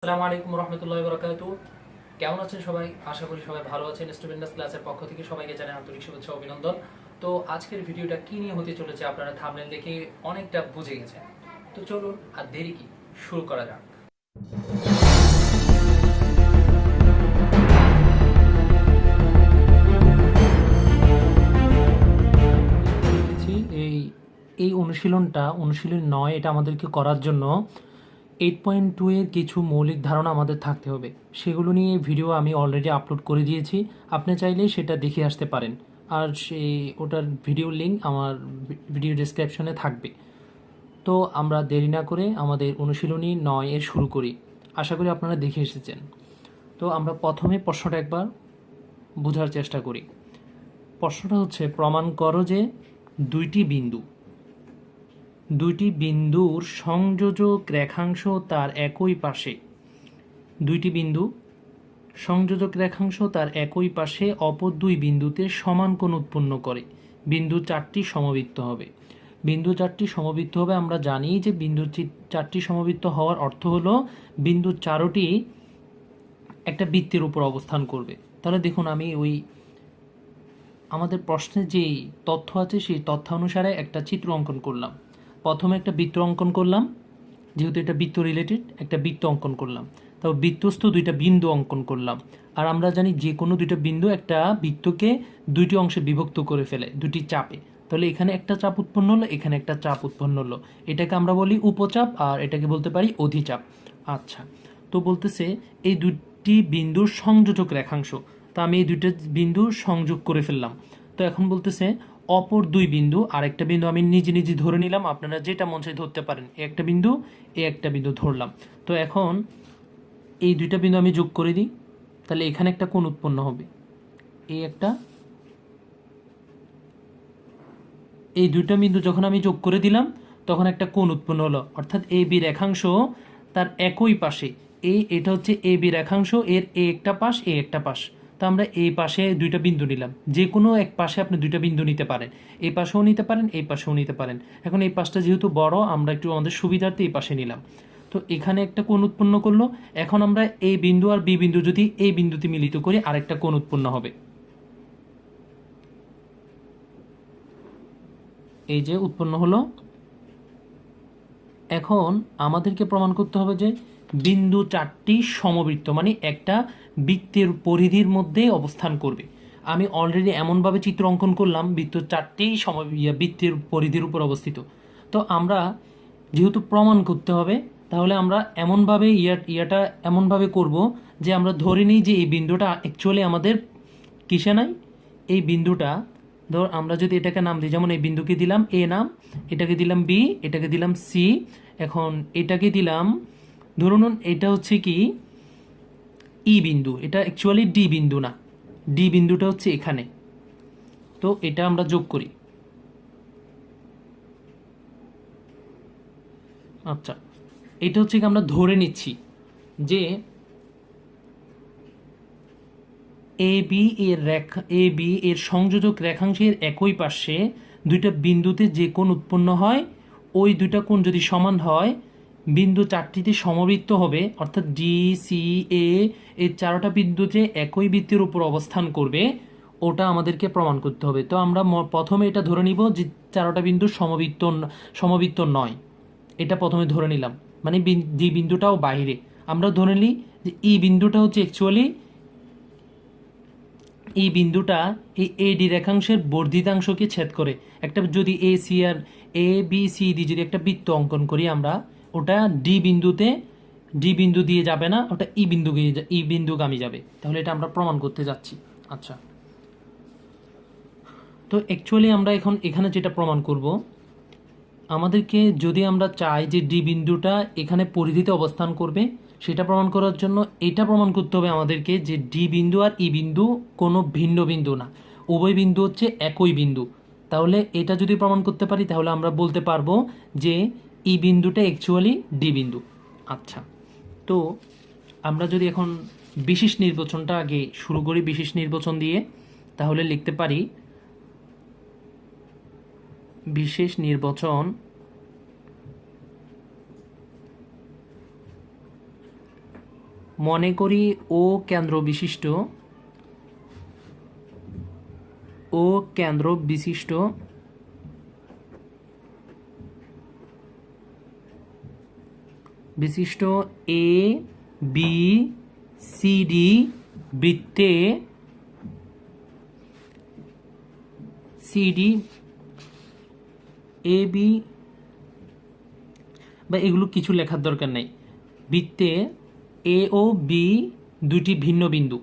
আসসালামু আলাইকুম রহমতুল্লাহি ওয়া বারাকাতুহু। কেমন আছেন সবাই? আশা করি সবাই ভালো আছেন। স্টুডেন্টস ক্লাসের পক্ষ থেকে সবাইকে জানাই আন্তরিক শুভেচ্ছা ও অভিনন্দন। তো আজকের ভিডিওটা কি নিয়ে হতে চলেছে আপনারা থাম্বনেল দেখে অনেকটা বুঝে গেছেন। তো চলুন আর দেরি কি, শুরু করা যাক। দেখেছি এই এই অনুশীলন 9 এটা আমাদেরকে করার জন্য 8.2 এর কিছু মৌলিক ধারণা আমাদের থাকতে হবে। সেগুলো নিয়ে ভিডিও আমি অলরেডি আপলোড করে দিয়েছি, আপনি চাইলে সেটা দেখে আসতে পারেন। আর ওটার ভিডিও লিঙ্ক আমার ভিডিও ডেসক্রিপশনে থাকবে। তো আমরা দেরি না করে আমাদের অনুশীলনী 9 এর শুরু করি। আশা করি আপনারা দেখে এসেছেন। তো আমরা প্রথমে প্রশ্নটা একবার বোঝার চেষ্টা করি। প্রশ্নটা হচ্ছে, প্রমাণ করো যে দুইটি বিন্দুর সংযোজক রেখাংশ তার একই পাশে অপর দুই বিন্দুতে সমান কোণ উৎপন্ন করে। বিন্দু চারটি সমবৃত্ত হবে। আমরা জানি যে বিন্দু চারটি সমবৃত্ত হওয়ার অর্থ হলো বিন্দু চারটি একটা বৃত্তের উপর অবস্থান করবে। তাহলে দেখুন, আমি আমাদের প্রশ্নে যেই তথ্য আছে সেই তথ্য অনুসারে একটা চিত্র অঙ্কন করলাম। প্রথমে একটা বৃত্ত অঙ্কন করলাম, যেহেতু এটা বৃত্ত রিলেটেড, একটা বৃত্ত অঙ্কন করলাম। তারপর বৃত্তস্থ দুইটা বিন্দু অঙ্কন করলাম। আর আমরা জানি যে কোনো দুইটা বিন্দু একটা বৃত্তকে দুইটি অংশে বিভক্ত করে ফেলে দুটি চাপে। তাহলে এখানে একটা চাপ উৎপন্ন হলো, এখানে একটা চাপ উৎপন্ন হলো। এটাকে আমরা বলি উপচাপ, আর এটাকে বলতে পারি অধিচাপ। আচ্ছা, তো বলতেছে এই দুটি বিন্দুর সংযোজক রেখাংশ। তো আমি এই দুইটা বিন্দু সংযোগ করে ফেললাম। তো এখন বলতেছে অপর দুই বিন্দু, আর একটা বিন্দু আমি নিজে নিজে ধরে নিলাম, আপনারা যেটা মন চায় ধরতে পারেন। একটা বিন্দু একটা বিন্দু ধরলাম। তো এখন এই দুইটা বিন্দু আমি যোগ করে দিই, তাহলে এখানে একটা কোণ উৎপন্ন হবে। এই দুইটা বিন্দু যখন আমি যোগ করে দিলাম তখন একটা কোণ উৎপন্ন হলো, অর্থাৎ এ বি রেখাংশ তার একই পাশে। এটা হচ্ছে এ বি রেখাংশ, এর এ একটা পাশ, এ একটা পাশ। তো আমরা এই পাশে দুইটা বিন্দু নিলাম। যে কোনো এক পাশে আপনি দুইটা বিন্দু নিতে পারেন, এই পাশেও নিতে পারেন, এই পাশেও নিতে পারেন। এখন এই পাশটা যেহেতু বড়, আমরা একটু আমাদের সুবিধার্থে এই পাশে নিলাম। তো এখানে একটা কোণ উৎপন্ন করলো। এখন আমরা এই বিন্দু আর বি বিন্দু যদি এই বিন্দুতে মিলিত করি, আরেকটা কোণ উৎপন্ন হবে। এই যে উৎপন্ন হলো। এখন আমাদেরকে প্রমাণ করতে হবে যে বিন্দু চারটি সমবৃত্ত, মানে একটা বৃত্তের পরিধির মধ্যে অবস্থান করবে। আমি অলরেডি এমনভাবে চিত্র অঙ্কন করলাম বৃত্ত চারটি বৃত্তের পরিধির উপর অবস্থিত। তো আমরা যেহেতু প্রমাণ করতে হবে, তাহলে আমরা এমনভাবে এমনভাবে করব যে আমরা ধরে নিই যে এই বিন্দুটা অ্যাকচুয়ালি আমাদের কিসে নাই। এই বিন্দুটা ধর আমরা যদি এটাকে নাম দিই, যেমন এই বিন্দুকে দিলাম এ নাম, এটাকে দিলাম বি, এটাকে দিলাম সি, এখন এটাকে দিলাম, ধরুন এটা হচ্ছে কি ই বিন্দু, এটা অ্যাকচুয়ালি ডি বিন্দু না, ডি বিন্দুটা হচ্ছে এখানে। তো এটা আমরা যোগ করি। আচ্ছা, এটা হচ্ছে কি আমরা ধরে নিচ্ছি যে এ বি এর সংযোজক রেখাংশের একই পাশে দুইটা বিন্দুতে যে কোণ উৎপন্ন হয়, ওই দুইটা কোণ যদি সমান হয়, বিন্দু চারটিতে সমবৃত্ত হবে, অর্থাৎ ডি সি এ এই চারটা বিন্দু যে একই বৃত্তের উপর অবস্থান করবে, ওটা আমাদেরকে প্রমাণ করতে হবে। তো আমরা প্রথমে এটা ধরে নিব যে চারটা বিন্দু সমবৃত্ত নয়। এটা প্রথমে ধরে নিলাম, মানে ডি বিন্দুটাও বাইরে। আমরা ধরে নিই যে ই বিন্দুটা হচ্ছে অ্যাকচুয়ালি এই বিন্দুটা এই এডি রেখাংশের বর্ধিতাংশকে ছেদ করে। একটা যদি এ বি সি ডি যদি একটা বৃত্ত অঙ্কন করি আমরা, ওটা ডি বিন্দু দিয়ে যাবে না, ওটা ই বিন্দুগামী যাবে। তাহলে এটা আমরা প্রমাণ করতে যাচ্ছি। আচ্ছা, তো অ্যাকচুয়ালি আমরা এখন এখানে যেটা প্রমাণ করব, আমাদেরকে যদি আমরা চাই যে ডি বিন্দুটা এখানে পরিধিতে অবস্থান করবে, সেটা প্রমাণ করার জন্য এটা প্রমাণ করতে হবে আমাদেরকে যে ডি বিন্দু আর ই বিন্দু কোনো ভিন্ন বিন্দু না, উভয় বিন্দু হচ্ছে একই বিন্দু। তাহলে এটা যদি প্রমাণ করতে পারি, তাহলে আমরা বলতে পারবো যে ই বিন্দুটা অ্যাকচুয়ালি ডি বিন্দু। আচ্ছা, তো আমরা যদি এখন বিশেষ নির্বাচনটা আগে শুরু করি, বিশেষ নির্বাচন দিয়ে, তাহলে লিখতে পারি বিশেষ নির্বাচন মনে করি ও কেন্দ্র বিশিষ্ট এ বি সি ডি বৃত্তে সিডি এ বি বা এগুলো কিছু লেখার দরকার নেই। বৃত্তে এ ও বি দুটি ভিন্ন বিন্দু,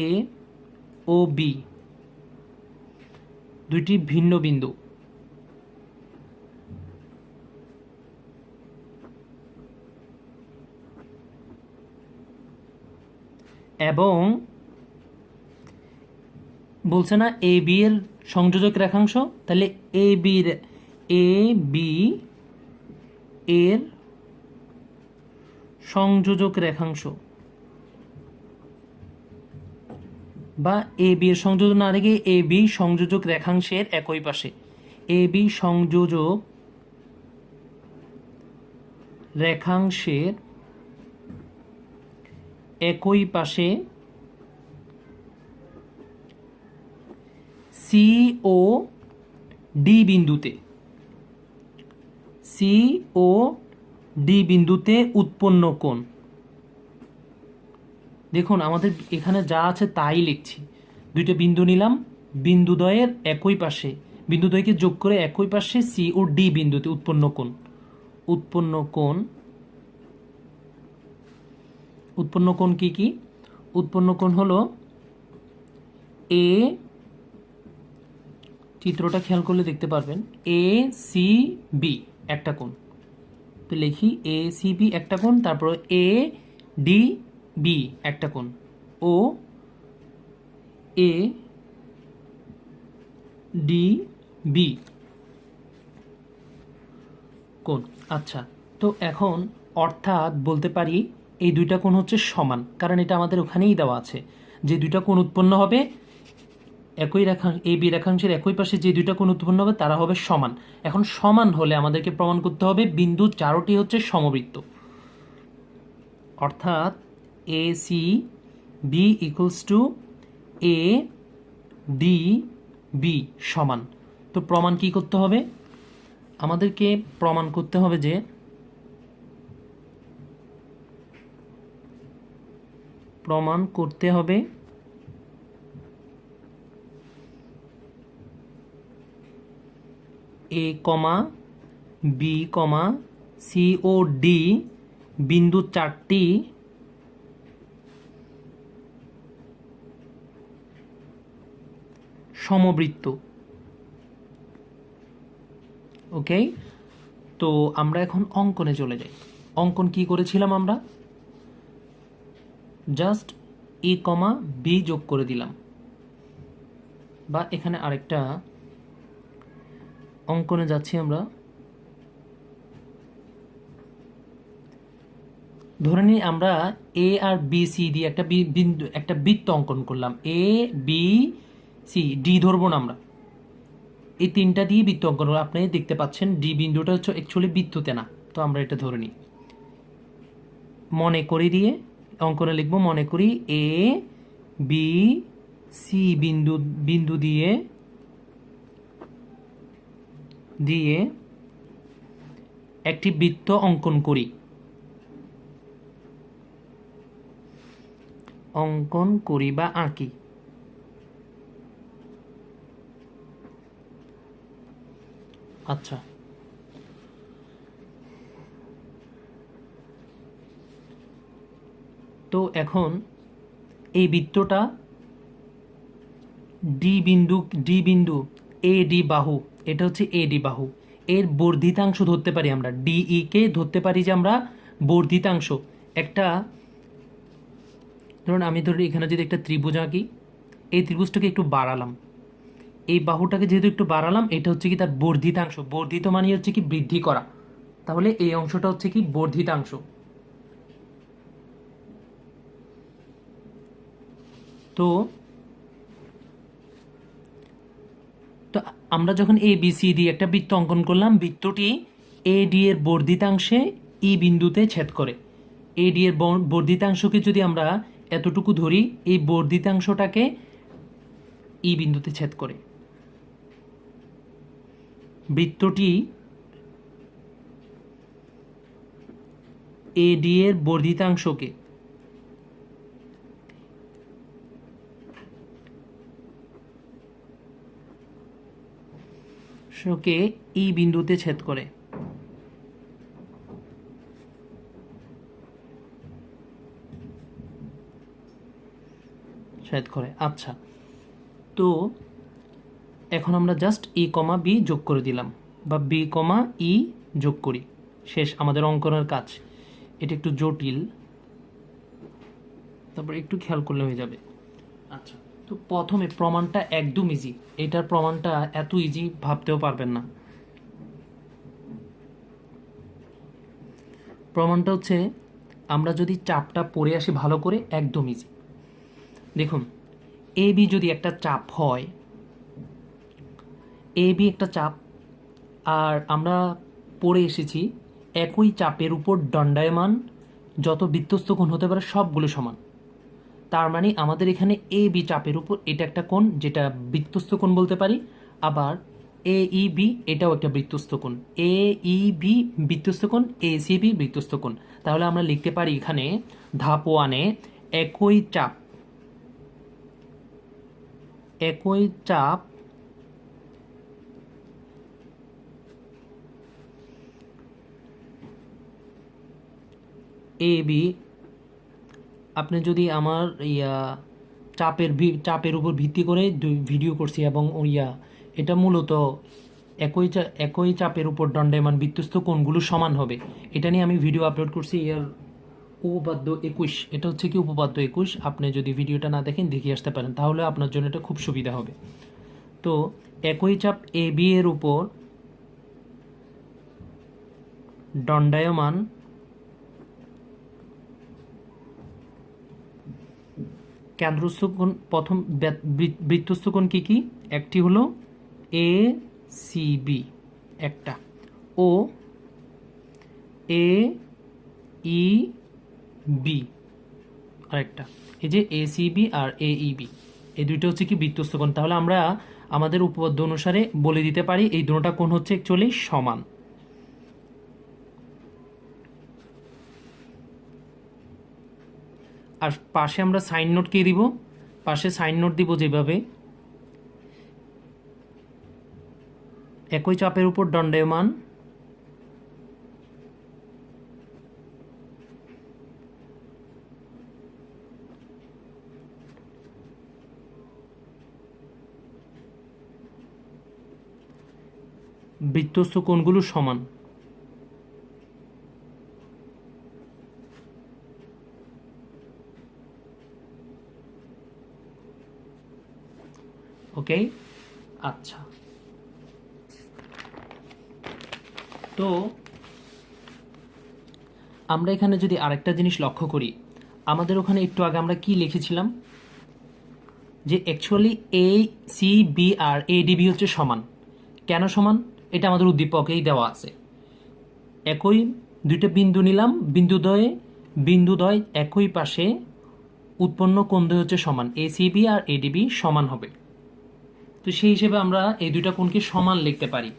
এ ও বি দুটি ভিন্ন বিন্দু এবং বলছে না এ বি এর সংযোজক রেখাংশ, তাহলে এ বি এর সংযোজক রেখাংশ বা এ বি এর সংযোজক না রেখে এ বি সংযোজক রেখাংশের একই পাশে, এ বি সংযোজক রেখাংশের একই পাশে সি ও ডি বিন্দুতে উৎপন্ন কোণ। দেখুন আমাদের এখানে যা আছে তাই লিখছি। দুইটা বিন্দু নিলাম, বিন্দুদ্বয়ের একই পাশে, বিন্দুদ্বয়কে যোগ করে একই পাশে সি ও ডি বিন্দুতে উৎপন্ন কোণ কি কি? উৎপন্ন কোণ হলো এ, চিত্রটা খেয়াল করলে দেখতে পারবেন, এ সি বি একটা কোণ। তো লিখি এ সি বি একটা কোণ, তারপর এ ডি বি একটা কোণ, ও এ ডি বি কোণ। আচ্ছা, তো এখন অর্থাৎ বলতে পারি এই দুইটা কোণ হচ্ছে সমান, কারণ এটা আমাদের ওখানেই দেওয়া আছে যে দুইটা কোণ উৎপন্ন হবে একই এ বি রেখাংশের একই পাশে যে দুইটা কোণ উৎপন্ন হবে তারা হবে সমান। এখন সমান হলে আমাদেরকে প্রমাণ করতে হবে বিন্দু চারটি হচ্ছে সমবৃত্ত, অর্থাৎ A C B equals to A D B সমান। তো প্রমাণ কি করতে হবে? আমাদেরকে প্রমাণ করতে হবে যে এ কমা বি কমা সি ও ডি বিন্দু চারটি সমবৃত্ত। ওকে, তো আমরা এখন অঙ্কনে চলে যাই। অঙ্কন কি করেছিলাম আমরা? জাস্ট এ কমা বি যোগ করে দিলাম, বা এখানে আরেকটা অঙ্কনে যাচ্ছি আমরা। ধরে নিই আমরা এ আর বি সি দিয়ে একটা বৃত্ত অঙ্কন করলাম। এ বি সি ডি ধরবো না আমরা, এই তিনটা দিয়ে বৃত্ত অঙ্কন করবো। আপনি দেখতে পাচ্ছেন ডি বিন্দুটা হচ্ছে অ্যাকচুয়ালি বৃত্ততে না, তো আমরা এটা ধরে নিই। মনে করি দিয়ে অঙ্কনে লিখবো, মনে করি এ বি সি বিন্দু দিয়ে একটি বৃত্ত অঙ্কন করি বা আঁকি। আচ্ছা, তো এখন এই বৃত্তটা ডি বিন্দু এ ডি বাহু, এটা হচ্ছে এ ডি বাহু, এর বর্ধিতাংশ ধরতে পারি আমরা, ডিই কে ধরতে পারি যে আমরা বর্ধিতাংশ। একটা ধরুন আমি এখানে যদি একটা ত্রিভুজ আঁকি, এই ত্রিভুজটাকে একটু বাড়ালাম, এই বাহুটাকে যেহেতু একটু বাড়ালাম, এটা হচ্ছে কি তার বর্ধিতাংশ। বর্ধিত মানে হচ্ছে কি বৃদ্ধি করা, তাহলে এই অংশটা হচ্ছে কি বর্ধিতাংশ। তো আমরা যখন এ বি সি ডি একটা বৃত্ত অঙ্কন করলাম, বৃত্তটি এ ডি এর বর্ধিতাংশে ই বিন্দুতে ছেদ করে। এডি এর বর্ধিতাংশকে যদি আমরা এতটুকু ধরি, এই বর্ধিতাংশটাকে ই বিন্দুতে ছেদ করে। বৃত্তটি এডি এর বর্ধিতাংশকে ই বিন্দুতে ছেদ করে। আচ্ছা, তো এখন আমরা জাস্ট এ কমা বি যোগ করে দিলাম, বা বি কমা ই যোগ করি, শেষ আমাদের অঙ্কনের কাজ। এটা একটু জটিল, তারপর একটু খেয়াল করলে হয়ে যাবে। আচ্ছা, তো প্রথমে প্রমাণটা একদম ইজি, এটার প্রমাণটা এত ইজি ভাবতেও পারবেন না। প্রমাণটা হচ্ছে, আমরা যদি চাপটা পড়ে আসি ভালো করে, একদম ইজি। দেখুন, এ বি যদি একটা চাপ হয়, এ বি একটা চাপ, আর আমরা পড়ে এসেছি একই চাপের উপর দণ্ডায়মান যত বৃত্তস্থ কোণ হতে পারে সবগুলো সমান। তার মানে আমাদের এখানে এ বি চাপের উপর এটা একটা কোণ, যেটা বৃত্তস্থ কোণ বলতে পারি। আবার এ ই বি এটাও একটা বৃত্তস্থ কোণ, এ ই বি বৃত্তস্থ কোণ, এ সি বি বৃত্তস্থ কোণ। তাহলে আমরা লিখতে পারি এখানে ধাপ 1-এ একই চাপ এ বি। আপনি যদি আমার চাপের উপর ভিত্তি করে ভিডিও করছি, এবং এটা মূলত একই চাপের উপর দণ্ডায়মান বৃত্তস্থ কোণগুলো সমান হবে, এটা নিয়ে আমি ভিডিও আপলোড করছি। উপপাদ্য 21, এটা হচ্ছে কি উপপাদ্য 21। আপনি যদি ভিডিওটা না দেখেন, দেখে আসতে পারেন, তাহলে আপনার জন্য এটা খুব সুবিধা হবে। তো একই চাপ এ বি এর উপর দণ্ডায়মান কেন্দ্রস্থ কোণ, প্রথম বৃত্তস্থ কোণ কি কি? একটি হলো এ সি বি একটা, ও এ ই বি আরেকটা। এই যে এ সি বি আর এ ই বি, এই দুইটা হচ্ছে কি বৃত্তস্থ কোণ। তাহলে আমরা আমাদের উপপাদ্য অনুসারে বলে দিতে পারি এই দুটোটা কোণ হচ্ছে অ্যাকচুয়ালি সমান। আর পাশে আমরা সাইন নোট কে দিব? পাশে সাইন নোট দিব যেভাবে, একই চাপের উপর দণ্ডায়মান বৃত্তস্থ কোণগুলো সমান। ওকে, আচ্ছা, তো আমরা এখানে যদি আরেকটা জিনিস লক্ষ্য করি, আমাদের ওখানে একটু আগে আমরা কি লিখেছিলাম, যে অ্যাকচুয়ালি এ সি বি আর এ ডি বি হচ্ছে সমান। কেন সমান? এটা আমাদের উদ্দীপকেই দেওয়া আছে। একই দুইটা বিন্দু নিলাম, বিন্দুদ্বয় একই পাশে উৎপন্ন কোণদ্বয় হচ্ছে সমান, এ সি বি আর এ ডি বি সমান হবে। তো সেই হিসেবে আমরা এই দুইটা কোণকে সমান লিখতে পারি।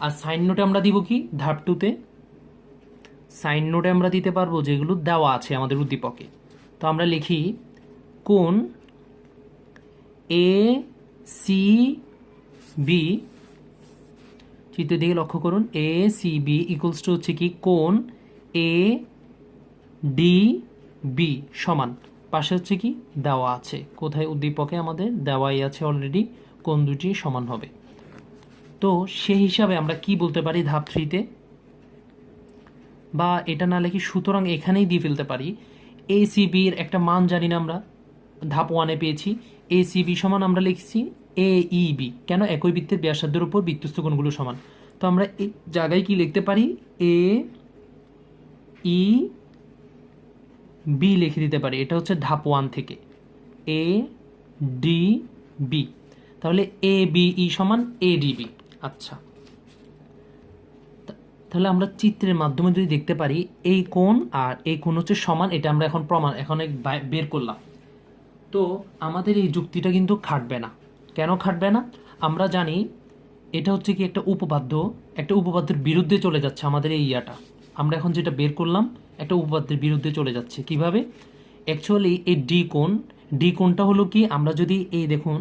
আর সাইন নোটে আমরা দিব কি? ধাপ 2-তে সাইন নোটে আমরা দিতে পারবো যেগুলো দেওয়া আছে আমাদের উদ্দীপকে। তো আমরা লিখি কোণ এ সি বি, চিত্রের দিকে লক্ষ্য করুন, A C B equals to হচ্ছে কি কোণ এ ডি বি সমান, পাশে হচ্ছে কি দেওয়া আছে, কোথায়? উদ্দীপকে আমাদের দেওয়াই আছে অলরেডি, কোণ দুটি সমান হবে। তো সেই হিসাবে আমরা কি বলতে পারি ধাপ 3-তে, বা এটা না লিখি সুতরাং এখানেই দিয়ে ফেলতে পারি, এ সি বির একটা মান জানি না আমরা, ধাপ 1-এ পেয়েছি এ সি বি সমান, আমরা লিখছি এ ই বি। কেন? একই বৃত্তের ব্যাসার্ধের উপর বৃত্তস্থ কোণগুলো সমান। তো আমরা এই জায়গায় কি লিখতে পারি? এ ই বি লিখে দিতে পারি। এটা হচ্ছে ধাপ 1 থেকে, এ ডি বি। তাহলে এ বি ই সমান এ ডি বি। আচ্ছা, তাহলে আমরা চিত্রের মাধ্যমে যদি দেখতে পারি এই কোণ আর এই কোণ হচ্ছে সমান, এটা আমরা এখন বের করলাম। তো আমাদের এই যুক্তিটা কিন্তু খাটবে না। কেন খাটবে না? আমরা জানি এটা হচ্ছে কি একটা উপপাদ্যের বিরুদ্ধে চলে যাচ্ছে আমাদের এই ইয়াটা। আমরা এখন যেটা বের করলাম একটা উপপাদ্যের বিরুদ্ধে চলে যাচ্ছে। কিভাবে? অ্যাকচুয়ালি এই ডি কোণটা হলো কি, আমরা যদি এই দেখুন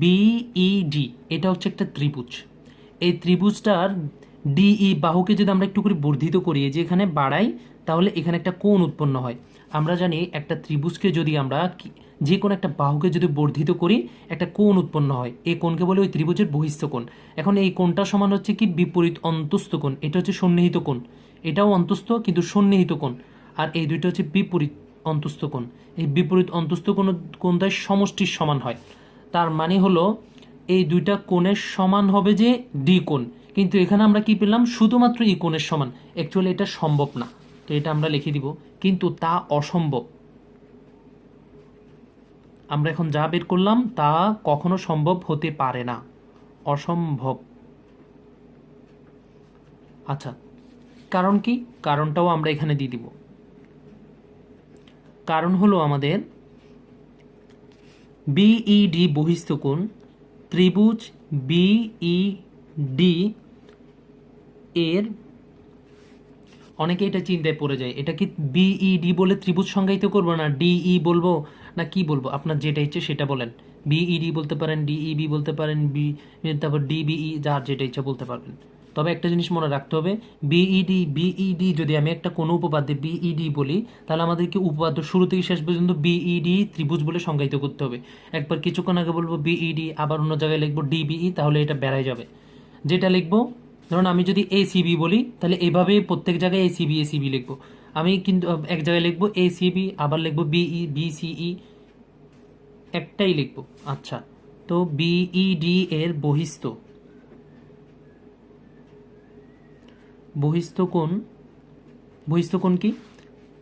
বিইডি, এটা হচ্ছে একটা ত্রিভুজ। এই ত্রিভুজটার ডিই বাহুকে যদি আমরা একটু করে বর্ধিত করি, যে এখানে বাড়াই, তাহলে এখানে একটা কোণ উৎপন্ন হয়। আমরা জানি একটা ত্রিভুজকে যদি আমরা যে কোনো একটা বাহুকে যদি বর্ধিত করি একটা কোণ উৎপন্ন হয়, এই কোণকে বলে ওই ত্রিভুজের বহিস্থ কোণ। এখন এই কোণটা সমান হচ্ছে কি বিপরীত অন্তস্থ কোণ, এটা হচ্ছে সন্নিহিত কোণ, এটাও অন্তস্থ কিন্তু সন্নিহিত কোণ, আর এই দুইটা হচ্ছে বিপরীত অন্তস্থ কোণ। এই বিপরীত অন্তস্থ কোণটাই সমষ্টির সমান হয়। তার মানে হলো এই দুইটা কোণের সমান হবে যে ডি কোণ, কিন্তু এখানে আমরা কি পেলাম? শুধুমাত্র ই কোণের সমান। অ্যাকচুয়ালি এটা সম্ভব না, তো এটা আমরা লিখে দিব, কিন্তু তা অসম্ভব। আমরা এখন যা বের করলাম তা কখনো সম্ভব হতে পারে না, অসম্ভব। আচ্ছা, কারণ কি? কারণটাও আমরা এখানে দিয়ে দিব। কারণ হলো আমাদের বিইডি বহিস্থ কোণ, ত্রিভুজ বিইডি এর, অনেকে এটা চিন্তায় পড়ে যায়, এটা কি বিইডি বলে ত্রিভুজ সংজ্ঞায়িত করবো না ডিই বলবো না কি বলবো? আপনার যেটা ইচ্ছে সেটা বলেন। বিইডি বলতে পারেন, ডিইবি বলতে পারেন, তারপর ডিবিই, যার যেটা ইচ্ছা বলতে পারবেন। তবে একটা জিনিস মনে রাখতে হবে, বিইডি যদি আমি একটা কোনো উপপাদ্যে বিইডি বলি, তাহলে আমাদেরকে উপপাদ্য শুরু থেকে শেষ পর্যন্ত বিইডি ত্রিভুজ বলে সংজ্ঞায়িত করতে হবে। একবার কিছুক্ষণ আগে বলবো বিইডি, আবার অন্য জায়গায় লিখবো ডিবিই, তাহলে এটা বেড়াই যাবে। যেটা লিখবো, ধরুন আমি যদি এসিবি বলি, তাহলে এভাবে প্রত্যেক জায়গায় এসিবি লিখবো। আমি কিন্তু এক জায়গায় লিখবো এসিবি, আবার লিখবো বিসিই, একটাই লিখবো। আচ্ছা, তো বিইডি এর বহিস্থ কোণ কি?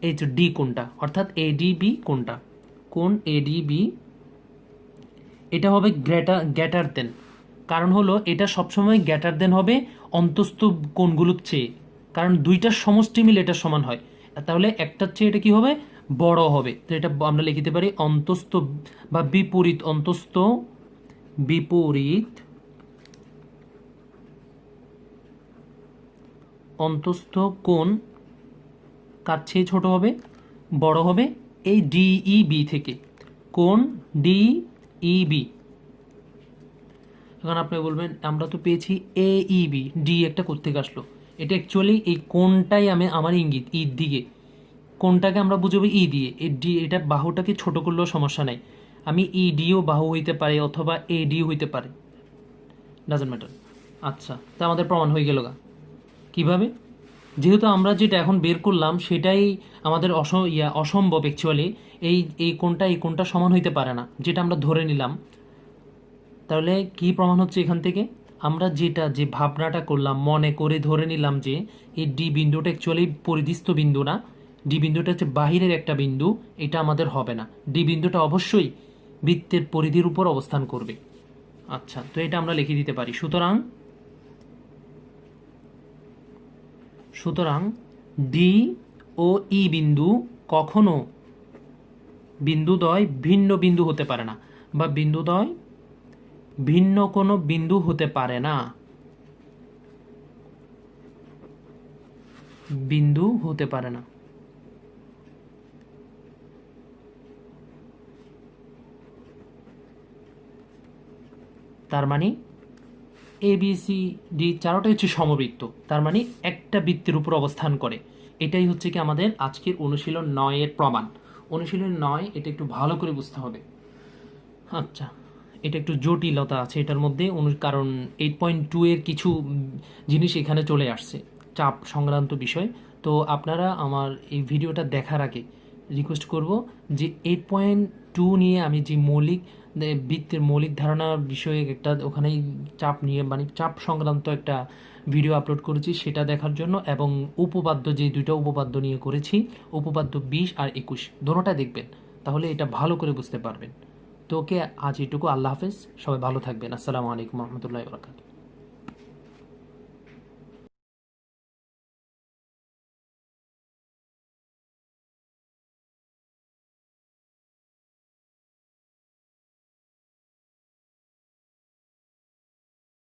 এই যে ডি কোণটা, অর্থাৎ এডিবি কোণটা, কোণ এডিবি, এটা হবে গ্রেটার দেন। কারণ হলো এটা সবসময় গ্রেটার দেন হবে অন্তস্থ কোণগুলোর চেয়ে, কারণ দুইটার সমষ্টি মিলে এটা সমান হয়। তাহলে একটার চেয়ে এটা কি হবে? বড় হবে। তো এটা আমরা লিখতে পারি অন্তস্থ বা বিপরীত অন্তস্থ কোণ কার চেয়ে ছোট হবে? বড় হবে এই ডিইবি থেকে, কোণ ডিইবি। এখন আপনি বলবেন আমরা তো পেয়েছি এইবি, ডি একটা কোত্থেকে আসলো? এটা অ্যাকচুয়ালি এই কোণটাই আমার ইঙ্গিত ইর দিকে, কোণটাকে আমরা বুঝবো ই দিয়ে। এটা বাহুটাকে ছোট করলেও সমস্যা নাই, আমি ডিও বাহু হইতে পারে অথবা ডি হইতে পারে, ডাজন্ট ম্যাটার। আচ্ছা, তা আমাদের প্রমাণ হয়ে গেল। কিভাবে? যেহেতু আমরা যেটা এখন বের করলাম সেটাই আমাদের অসম্ভব অ্যাকচুয়ালি, এই কোণটা সমান হইতে পারে না, যেটা আমরা ধরে নিলাম। তাহলে কি প্রমাণ হচ্ছে এখান থেকে? আমরা যে ভাবনাটা করলাম, মনে করে ধরে নিলাম যে এই ডি বিন্দুটা অ্যাকচুয়ালি পরিধিস্থ বিন্দু না, ডি বিন্দুটা হচ্ছে বাহিরের একটা বিন্দু, এটা আমাদের হবে না। ডি বিন্দুটা অবশ্যই বৃত্তের পরিধির উপর অবস্থান করবে। আচ্ছা, তো এটা আমরা লিখে দিতে পারি। সুতরাং ডি ও ই বিন্দু কখনো বিন্দুদ্বয় ভিন্ন বিন্দু হতে পারে না, বা বিন্দুদ্বয় ভিন্ন কোনো বিন্দু হতে পারে না, তার মানে এ বি সি ডি চারোটাই হচ্ছে সমবৃত্ত, তার মানে একটা বৃত্তের উপর অবস্থান করে। এটাই হচ্ছে কি আমাদের আজকের অনুশীলন 9 এর প্রমাণ। অনুশীলন 9 এটা একটু ভালো করে বুঝতে হবে। আচ্ছা, এটা একটু জটিলতা আছে এটার মধ্যে, কারণ 8.2 এর কিছু জিনিস এখানে চলে আসছে, চাপ সংক্রান্ত বিষয়। তো আপনারা আমার এই ভিডিওটা দেখার আগে রিকোয়েস্ট করব যে 8.2 নিয়ে আমি যে বৃত্তের মৌলিক ধারণা বিষয়ে একটা ওখানেই চাপ নিয়ে, মানে চাপ সংক্রান্ত একটা ভিডিও আপলোড করেছি, সেটা দেখার জন্য, এবং উপপাদ্য যে দুইটা উপপাদ্য নিয়ে করেছি, উপপাদ্য 20 আর 21 দোনোটা দেখবেন, তাহলে এটা ভালো করে বুঝতে পারবেন। তো ওকে, আজ এটুকু। আল্লাহ হাফেজ, সবাই ভালো থাকবেন। আসসালামু আলাইকুম রহমতুল্লাহি ওয়া বারাকাতুহু।